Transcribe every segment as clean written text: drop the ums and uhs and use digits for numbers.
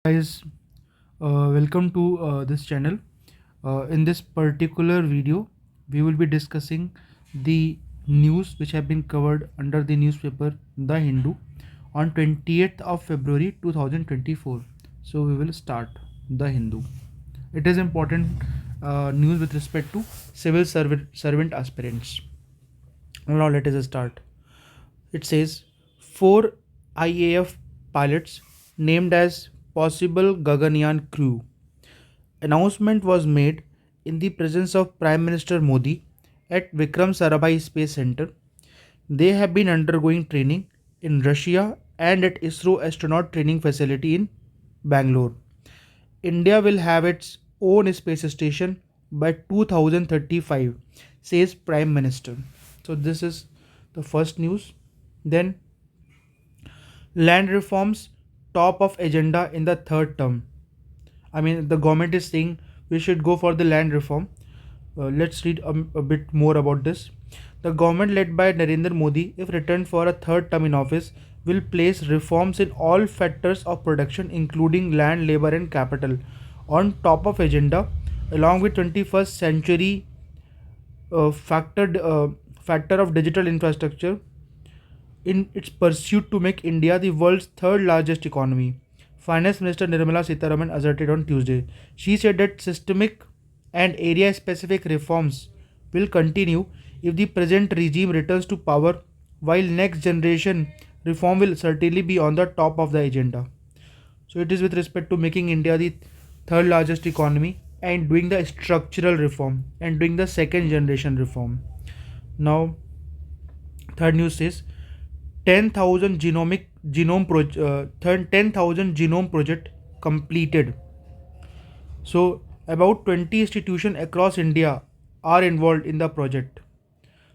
Guys, welcome to this channel. In this particular video, we will be discussing the news which have been covered under the newspaper The Hindu on 20th of February 2024. So we will start The Hindu. It is important news with respect to civil servant aspirants. Now let us start. It says four IAF pilots named as possible Gaganyaan crew. Announcement was made in the presence of Prime Minister Modi at Vikram Sarabhai Space Center. They have been undergoing training in Russia and at ISRO astronaut training facility in Bangalore. India will have its own space station by 2035, says Prime Minister. So this is the first news. Then land reforms top of agenda in the third term. I mean, the government is saying we should go for the land reform. Let's read a bit more about this. The government led by Narendra Modi, if returned for a third term in office, will place reforms in all factors of production, including land, labor, and capital, on top of agenda, along with 21st century factor of digital infrastructure in its pursuit to make India the world's third largest economy. Finance Minister Nirmala Sitharaman asserted on Tuesday. She said that systemic and area specific reforms will continue if the present regime returns to power, while next generation reform will certainly be on the top of the agenda. So, it is with respect to making India the third largest economy and doing the structural reform and doing the second generation reform. Now, third news says 10,000 genome project completed. So about 20 institutions across India are involved in the project.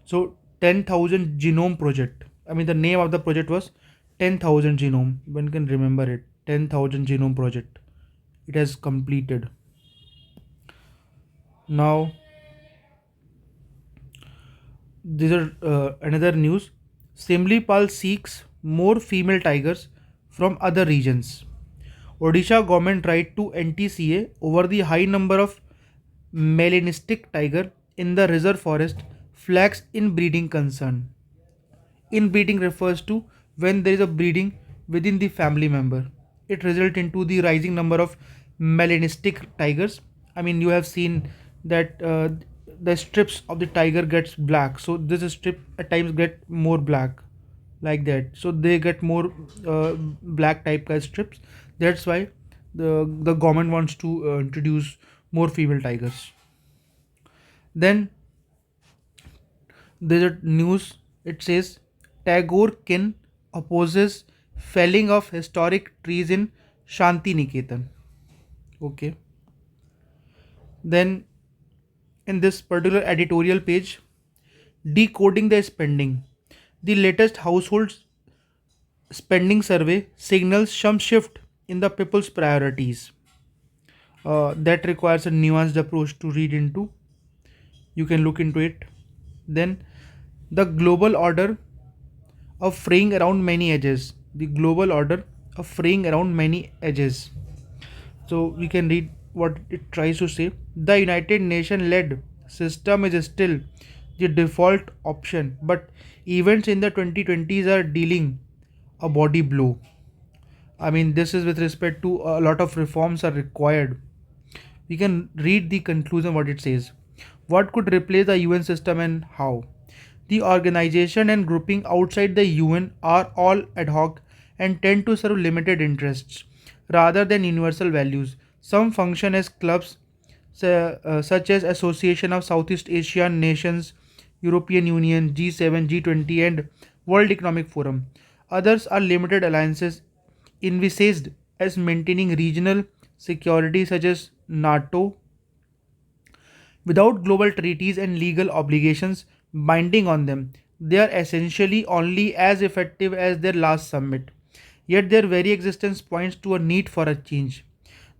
So 10,000 genome project. I mean, the name of the project was 10,000 genome. One can remember it. 10,000 genome project. It has completed. Now these are another news. Simlipal seeks more female tigers from other regions. Odisha government tried to NTCA over the high number of melanistic tiger in the reserve forest flags inbreeding concern. Inbreeding refers to when there is a breeding within the family member. It results into the rising number of melanistic tigers. I mean, you have seen that the strips of the tiger gets black. So this strip at times get more black, like that. So they get more black type of strips. That's why the government wants to introduce more female tigers. Then there's a news. It says Tagore kin opposes felling of historic trees in Shanti Niketan. Okay. Then in this particular editorial page, decoding the spending. The latest household spending survey signals some shift in the people's priorities. That requires a nuanced approach to read into. You can look into it. Then the global order of fraying around many edges. The global order of fraying around many edges. So we can read what it tries to say. The United Nations led system is still the default option, but events in the 2020s are dealing a body blow. I mean, this is with respect to a lot of reforms are required. We can read the conclusion what it says. What could replace the UN system and how? The organization and grouping outside the UN are all ad hoc and tend to serve limited interests rather than universal values. Some function as clubs such as Association of Southeast Asian Nations, European Union, G7, G20 and World Economic Forum. Others are limited alliances envisaged as maintaining regional security such as NATO without global treaties and legal obligations binding on them. They are essentially only as effective as their last summit. Yet their very existence points to a need for a change.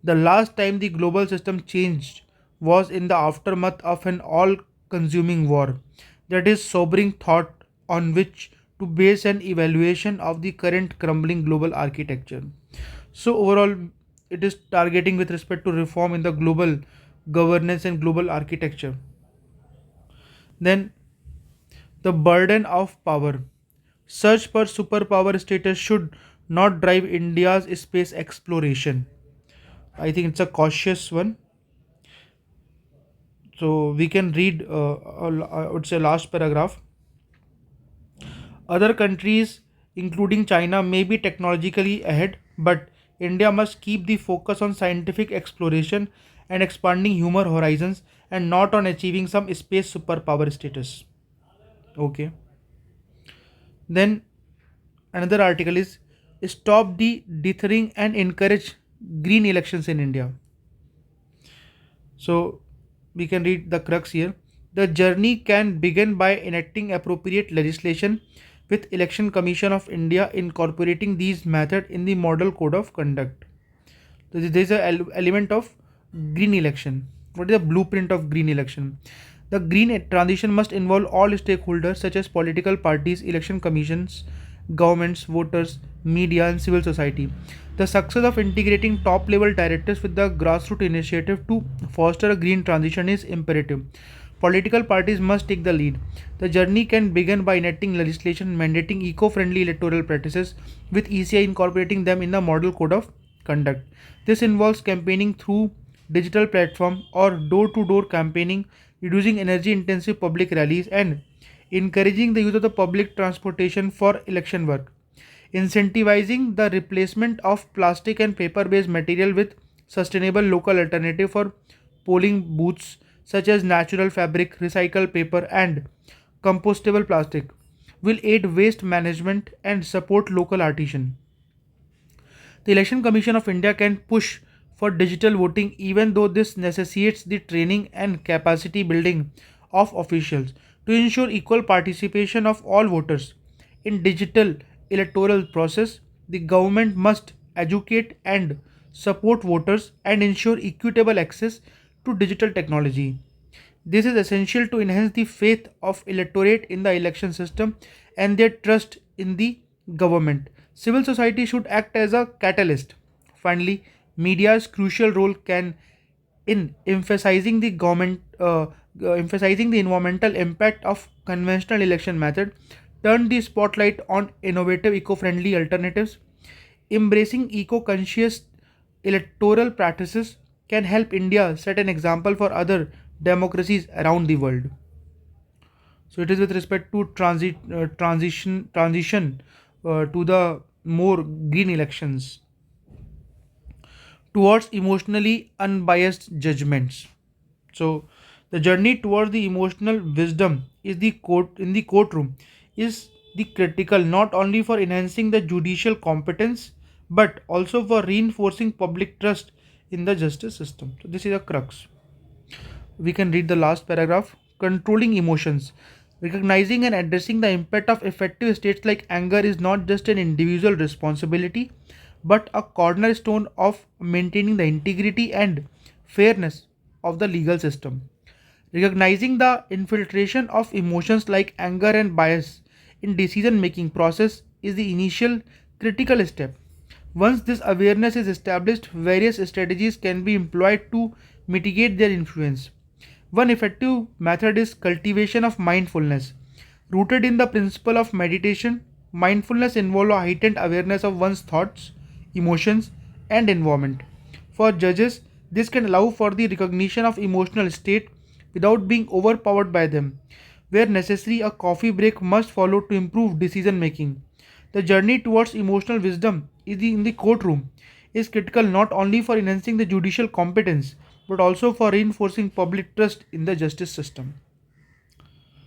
The last time the global system changed was in the aftermath of an all consuming war. That is sobering thought on which to base an evaluation of the current crumbling global architecture. So overall, it is targeting with respect to reform in the global governance and global architecture. Then the burden of power. Search for superpower status should not drive India's space exploration. I think it's a cautious one. So we can read, I would say, last paragraph. Other countries, including China, may be technologically ahead, but India must keep the focus on scientific exploration and expanding human horizons and not on achieving some space superpower status. Okay. Then another article is stop the dithering and encourage green elections in India. So we can read the crux here. The journey can begin by enacting appropriate legislation with Election Commission of India incorporating these methods in the model code of conduct. So there is an element of green election. What is the blueprint of green election? The green transition must involve all stakeholders such as political parties, election commissions, governments, voters, media, and civil society. The success of integrating top level directives with the grassroots initiative to foster a green transition is imperative. Political parties must take the lead. The journey can begin by enacting legislation mandating eco friendly electoral practices, with ECI incorporating them in the model code of conduct. This involves campaigning through digital platform or door-to-door campaigning, reducing energy-intensive public rallies, and encouraging the use of the public transportation for election work. Incentivizing the replacement of plastic and paper-based material with sustainable local alternative for polling booths such as natural fabric, recycled paper, and compostable plastic will aid waste management and support local artisans. The Election Commission of India can push for digital voting even though this necessitates the training and capacity building of officials to ensure equal participation of all voters in digital electoral process. The government must educate and support voters and ensure equitable access to digital technology. This is essential to enhance the faith of electorate in the election system and their trust in the government. Civil society should act as a catalyst. Finally, media's crucial role can in emphasizing the environmental impact of conventional election method, turn the spotlight on innovative eco-friendly alternatives. Embracing eco-conscious electoral practices can help India set an example for other democracies around the world. So it is with respect to transition to the more green elections towards emotionally unbiased judgments. So the journey towards the emotional wisdom is the court in the courtroom is the critical not only for enhancing the judicial competence but also for reinforcing public trust in the justice system. So this is a crux. We can read the last paragraph. Controlling emotions. Recognizing and addressing the impact of effective states like anger is not just an individual responsibility but a cornerstone of maintaining the integrity and fairness of the legal system. Recognizing the infiltration of emotions like anger and bias in decision making process is the initial critical step. Once this awareness is established, various strategies can be employed to mitigate their influence. One effective method is cultivation of mindfulness. Rooted in the principle of meditation, mindfulness involves a heightened awareness of one's thoughts, emotions, and environment. For judges, this can allow for the recognition of emotional state without being overpowered by them. Where necessary, a coffee break must follow to improve decision making. The journey towards emotional wisdom in the courtroom is critical not only for enhancing the judicial competence but also for reinforcing public trust in the justice system.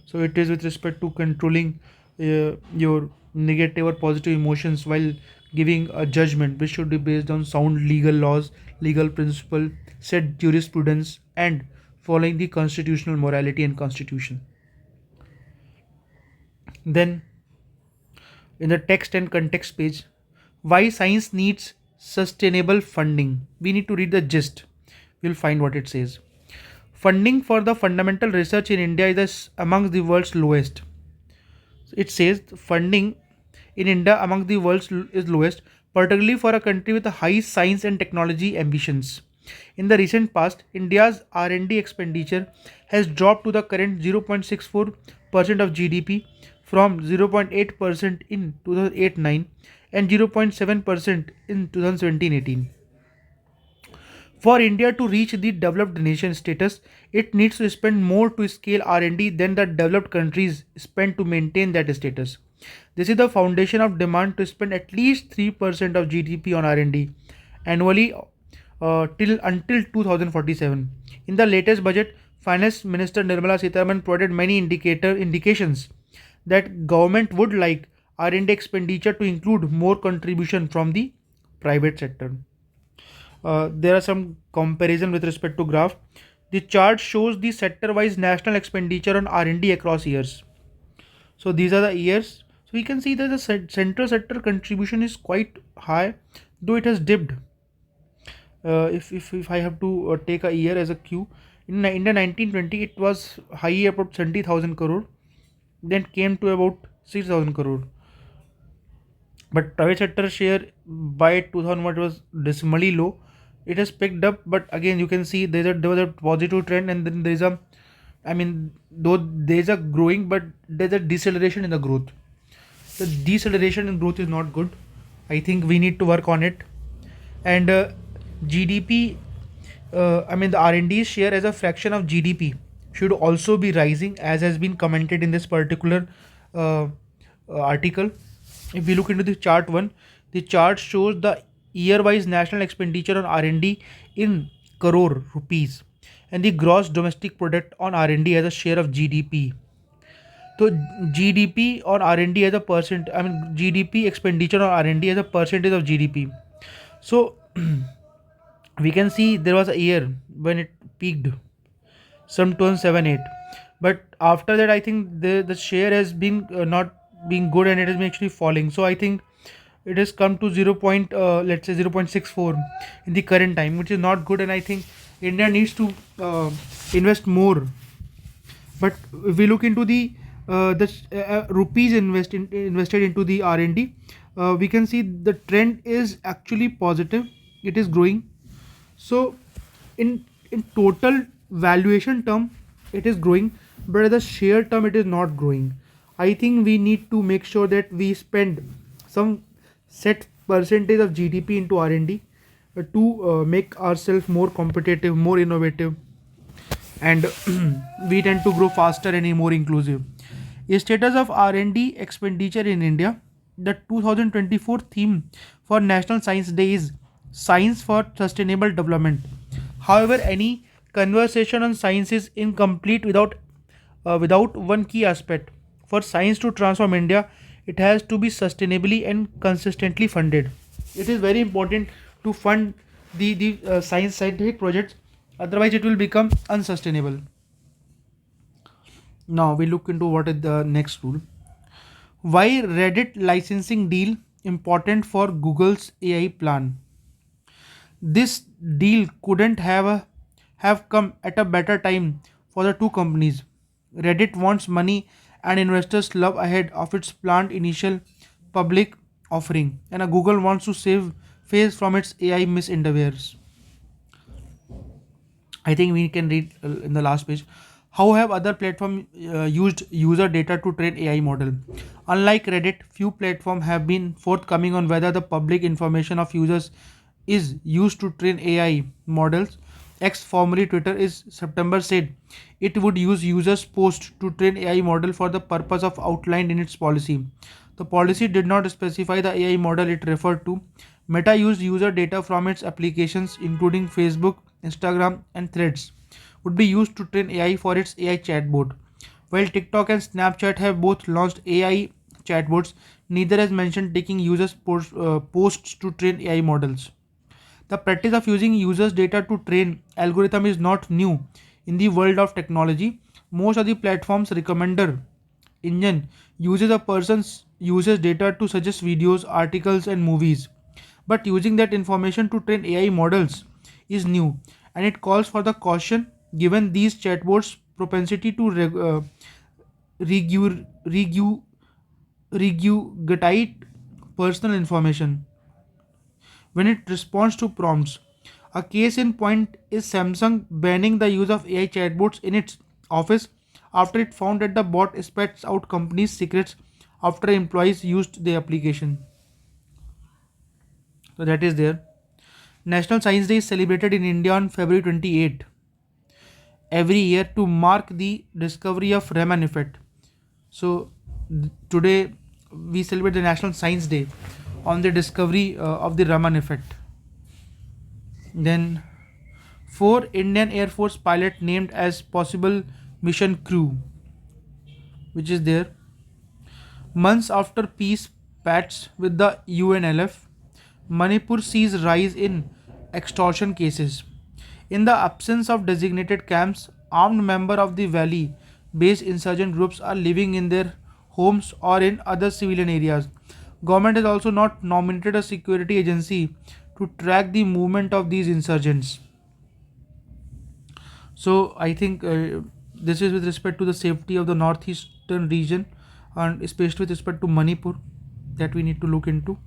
So it is with respect to controlling your negative or positive emotions while giving a judgment which should be based on sound legal laws, legal principle, set jurisprudence, and following the constitutional morality and constitution. Then in the text and context page, why science needs sustainable funding. We need to read the gist. You'll find what it says. Funding for the fundamental research in India is amongst the world's lowest. It says funding in India among the world's is lowest, particularly for a country with a high science and technology ambitions. In the recent past, India's R&D expenditure has dropped to the current 0.64% of GDP from 0.8% in 2008-9 and 0.7% in 2017-18. For India to reach the developed nation status, it needs to spend more to scale R&D than the developed countries spend to maintain that status. This is the foundation of demand to spend at least 3% of GDP on R&D annually till until 2047. In the latest budget, Finance Minister Nirmala Sitharaman provided many indications that government would like R&D expenditure to include more contribution from the private sector. There are some comparison with respect to graph. The chart shows the sector-wise national expenditure on R&D across years. So these are the years. So we can see that the central sector contribution is quite high, though it has dipped. If I have to take a year as a Q, in the 1920 it was high about 70,000 crore, then came to about 6,000 crore. But private sector share by 2001 was decimally low. It has picked up, but again you can see there was a positive trend, and then there's a, I mean, though there's a growing, but there's a deceleration in the growth. The deceleration in growth is not good. I think we need to work on it. And GDP, I mean the R&D share as a fraction of GDP should also be rising, as has been commented in this particular uh, article. If we look into the chart one, the chart shows the year-wise national expenditure on R&D in crore rupees and the gross domestic product on R&D as a share of GDP. So GDP on R&D as a percent, I mean GDP expenditure on R&D as a percentage of GDP. So we can see there was a year when it peaked, some 2007-8, but after that I think the share has been not being good, and it has been actually falling. So I think it has come to 0. Let's say 0.64 in the current time, which is not good, and I think India needs to invest more. But if we look into the rupees invested into the R&D, we can see the trend is actually positive. It is growing. So in total valuation term, it is growing, but as a share term, it is not growing. I think we need to make sure that we spend some set percentage of GDP into R&D to make ourselves more competitive, more innovative, and we tend to grow faster and more inclusive. A status of R&D expenditure in India. The 2024 theme for National Science Day is Science for Sustainable Development. However, any conversation on science is incomplete without one key aspect. For science to transform India, it has to be sustainably and consistently funded. It is very important to fund the scientific projects, otherwise it will become unsustainable. Now we look into what is the next rule. Why Reddit licensing deal important for Google's AI plan? This deal couldn't have come at a better time for the two companies. Reddit wants money and investors love ahead of its planned initial public offering, and a Google wants to save face from its AI misendeavors. I think we can read in the last page. How have other platforms used user data to train AI model? Unlike Reddit, few platforms have been forthcoming on whether the public information of users is used to train AI models. X, formerly Twitter, is September said it would use users' post to train AI model for the purpose of outlined in its policy. The policy did not specify the AI model it referred to. Meta used user data from its applications, including Facebook, Instagram, and Threads, would be used to train AI for its AI chatbot. While TikTok and Snapchat have both launched AI chatbots, neither has mentioned taking users' posts to train AI models. The practice of using users' data to train algorithm is not new in the world of technology. Most of the platforms recommender engine uses a person's users data to suggest videos, articles, and movies. But using that information to train AI models is new, and it calls for the caution given these chatbots' propensity to regurgitate personal information. when it responds to prompts. A case in point is Samsung banning the use of AI chatbots in its office after it found that the bot spits out companies' secrets after employees used the application. So that is there. National Science Day is celebrated in India on February 28 every year to mark the discovery of Raman effect. So today we celebrate the National Science Day on the discovery of the Raman effect. Then four Indian Air Force pilot named as possible mission crew, which is there. Months after peace pacts with the UNLF, Manipur sees rise in extortion cases. In the absence of designated camps, armed members of the valley based insurgent groups are living in their homes or in other civilian areas. Government has also not nominated a security agency to track the movement of these insurgents. So I think this is with respect to the safety of the northeastern region, and especially with respect to Manipur, that we need to look into.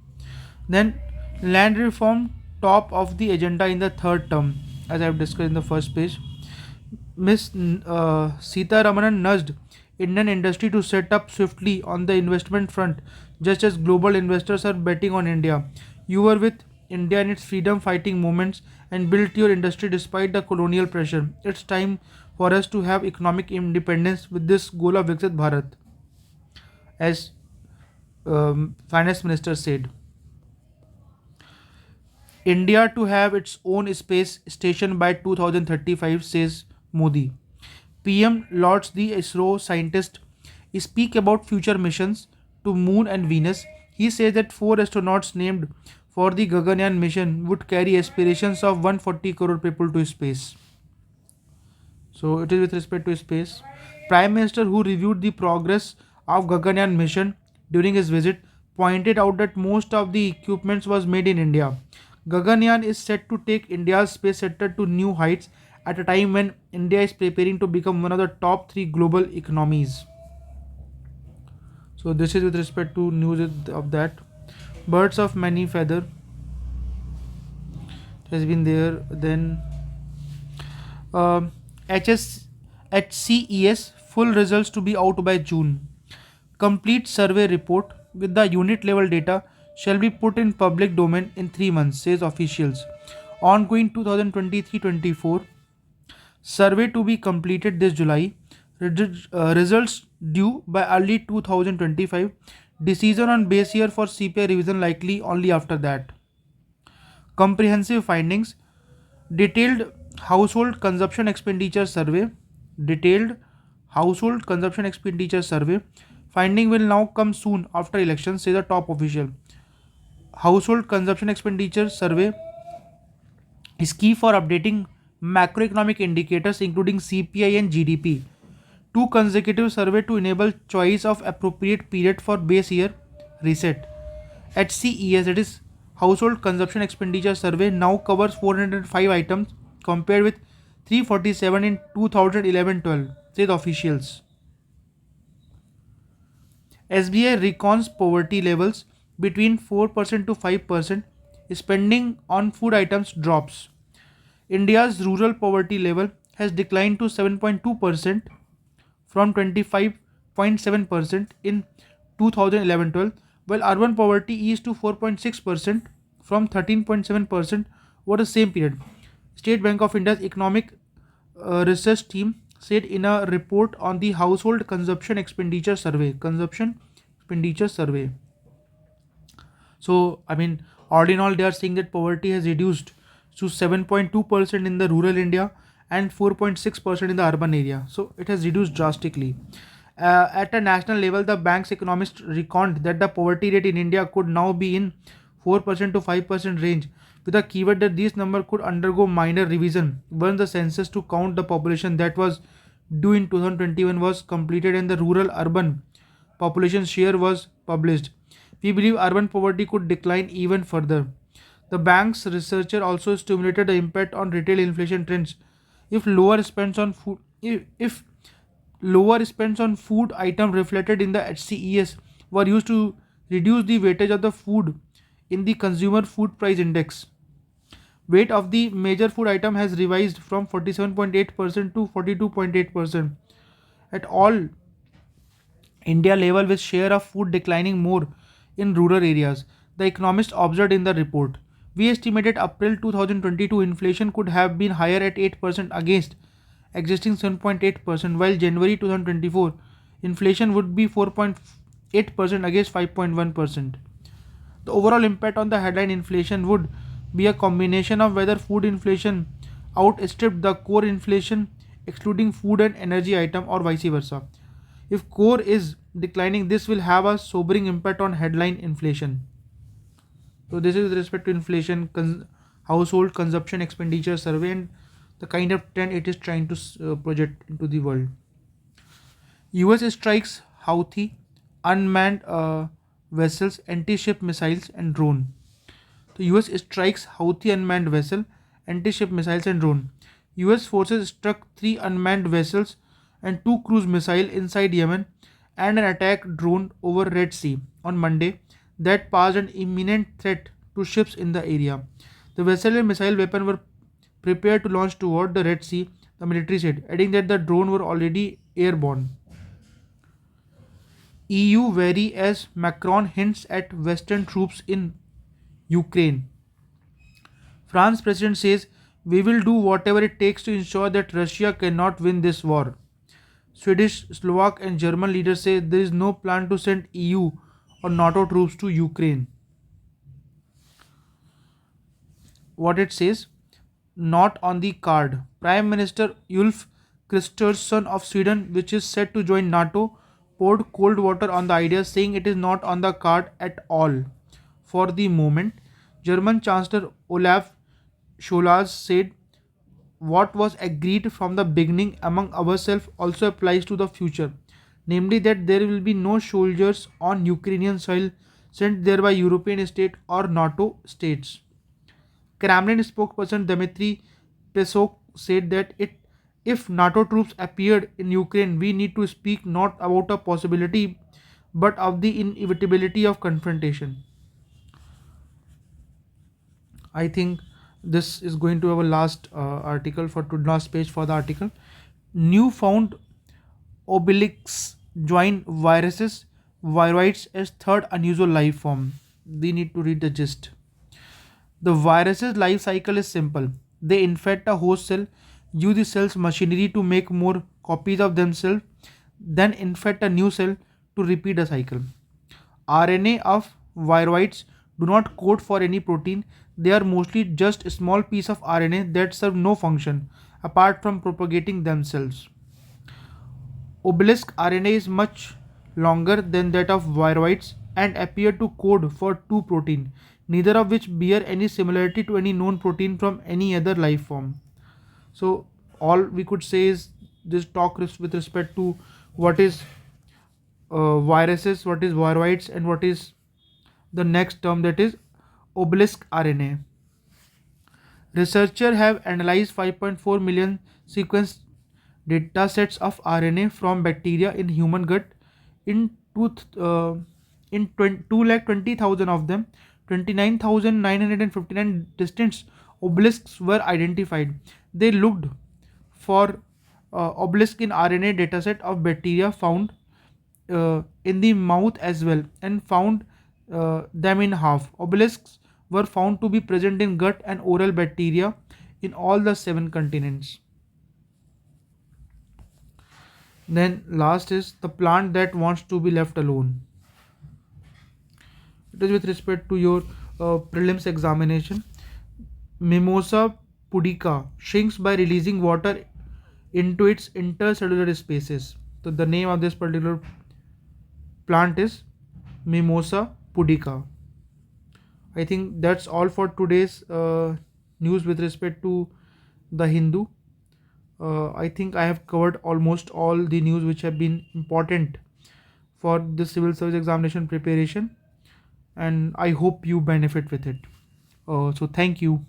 Then land reform top of the agenda in the third term, as I have discussed in the first page. Miss Sita Ramanan nudged Indian industry to set up swiftly on the investment front, just as global investors are betting on India. You were with India in its freedom fighting movements and built your industry despite the colonial pressure. It's time for us to have economic independence with this goal of Viksit Bharat, as Finance Minister said. India to have its own space station by 2035, says Modi. PM lauds the ISRO scientists speak about future missions to Moon and Venus. He says that four astronauts named for the Gaganyaan mission would carry aspirations of 140 crore people to space. So it is with respect to space. Prime Minister, who reviewed the progress of Gaganyaan mission during his visit, pointed out that most of the equipment was made in India. Gaganyaan is set to take India's space sector to new heights at a time when India is preparing to become one of the top three global economies. So this is with respect to news of that. Birds of many feather has been there. Then HS HCES full results to be out by June. Complete survey report with the unit level data shall be put in public domain in 3 months, says officials. Ongoing 2023-24 survey to be completed this July. Results due by early 2025. Decision on base year for CPI revision likely only after that. Comprehensive findings. Detailed household consumption expenditure survey. Detailed household consumption expenditure survey. Finding will now come soon after elections, says a top official. Household consumption expenditure survey is key for updating macroeconomic indicators including CPI and GDP. Two consecutive survey to enable choice of appropriate period for base year reset. HCES, that is Household Consumption Expenditure Survey, now covers 405 items compared with 347 in 2011-12, said officials. SBI recons poverty levels between 4% to 5%. Spending on food items drops. India's rural poverty level has declined to 7.2% from 25.7% in 2011-12, while urban poverty eased to 4.6% from 13.7% over the same period. State Bank of India's economic research team said in a report on the household consumption expenditure survey. So, I mean, all in all, they are saying that poverty has reduced to 7.2% in the rural India and 4.6% in the urban area. So, it has reduced drastically. At a national level, the bank's economists reckoned that the poverty rate in India could now be in 4% to 5% range, with a keyword that this number could undergo minor revision once the census to count the population that was due in 2021 was completed and the rural urban population share was published. We believe urban poverty could decline even further. The bank's researcher also stimulated the impact on retail inflation trends. If lower spends on food, if lower spends on food item reflected in the HCES were used to reduce the weightage of the food in the Consumer Food Price Index. Weight of the major food item has revised from 47.8% to 42.8%. At all India level, with share of food declining more in rural areas, the economists observed in the report. We estimated April 2022 inflation could have been higher at 8% against existing 7.8%, while January 2024 inflation would be 4.8% against 5.1%. The overall impact on the headline inflation would be a combination of whether food inflation outstripped the core inflation, excluding food and energy item, or vice versa. If core is declining, this will have a sobering impact on headline inflation. So this is with respect to inflation, household consumption expenditure survey, and the kind of trend it is trying to project into the world. US strikes Houthi, unmanned vessels, anti-ship missiles, and drone. The US strikes Houthi unmanned vessel, anti-ship missiles, and drone. US forces struck 3 unmanned vessels and 2 cruise missiles inside Yemen and an attack drone over Red Sea on Monday that posed an imminent threat to ships in the area. The vessel and missile weapon were prepared to launch toward the Red Sea, the military said, adding that the drone were already airborne. EU wary as Macron hints at Western troops in Ukraine. France president says, "We will do whatever it takes to ensure that Russia cannot win this war." Swedish, Slovak, and German leaders say there is no plan to send EU or NATO troops to Ukraine. What it says, not on the card. Prime Minister Ulf Kristersson of Sweden, which is set to join NATO, poured cold water on the idea, saying it is not on the card at all. For the moment, German Chancellor Olaf Scholz said, "What was agreed from the beginning among ourselves also applies to the future, namely that there will be no soldiers on Ukrainian soil sent there by European states or NATO states." Kremlin spokesperson Dmitry Peskov said that if NATO troops appeared in Ukraine, we need to speak not about a possibility but of the inevitability of confrontation. I think this is going to our last article for to last page for the article. Newfound obelisks join viruses, viroids as third unusual life form. We need to read the gist. The virus's life cycle is simple. They infect a host cell, use the cell's machinery to make more copies of themselves, then infect a new cell to repeat the cycle. RNA of viroids do not code for any protein. They are mostly just a small piece of RNA that serve no function apart from propagating themselves. Obelisk RNA is much longer than that of viroids and appear to code for two proteins, neither of which bear any similarity to any known protein from any other life form. So all we could say is this talk with respect to what is viruses, what is viroids, and what is the next term, that is obelisk RNA. Researchers have analyzed 5.4 million sequence data sets of RNA from bacteria in human gut. In 220,000 of them, 29,959 distinct obelisks were identified. They looked for obelisk in RNA dataset of bacteria found in the mouth as well, and found them in half. Obelisks were found to be present in gut and oral bacteria in all the 7 continents. Then last is the plant that wants to be left alone. It is with respect to your prelims examination. Mimosa pudica shrinks by releasing water into its intercellular spaces. So the name of this particular plant is Mimosa pudica. I think that's all for today's news with respect to the Hindu. I think I have covered almost all the news which have been important for the civil service examination preparation, and I hope you benefit with it. So thank you.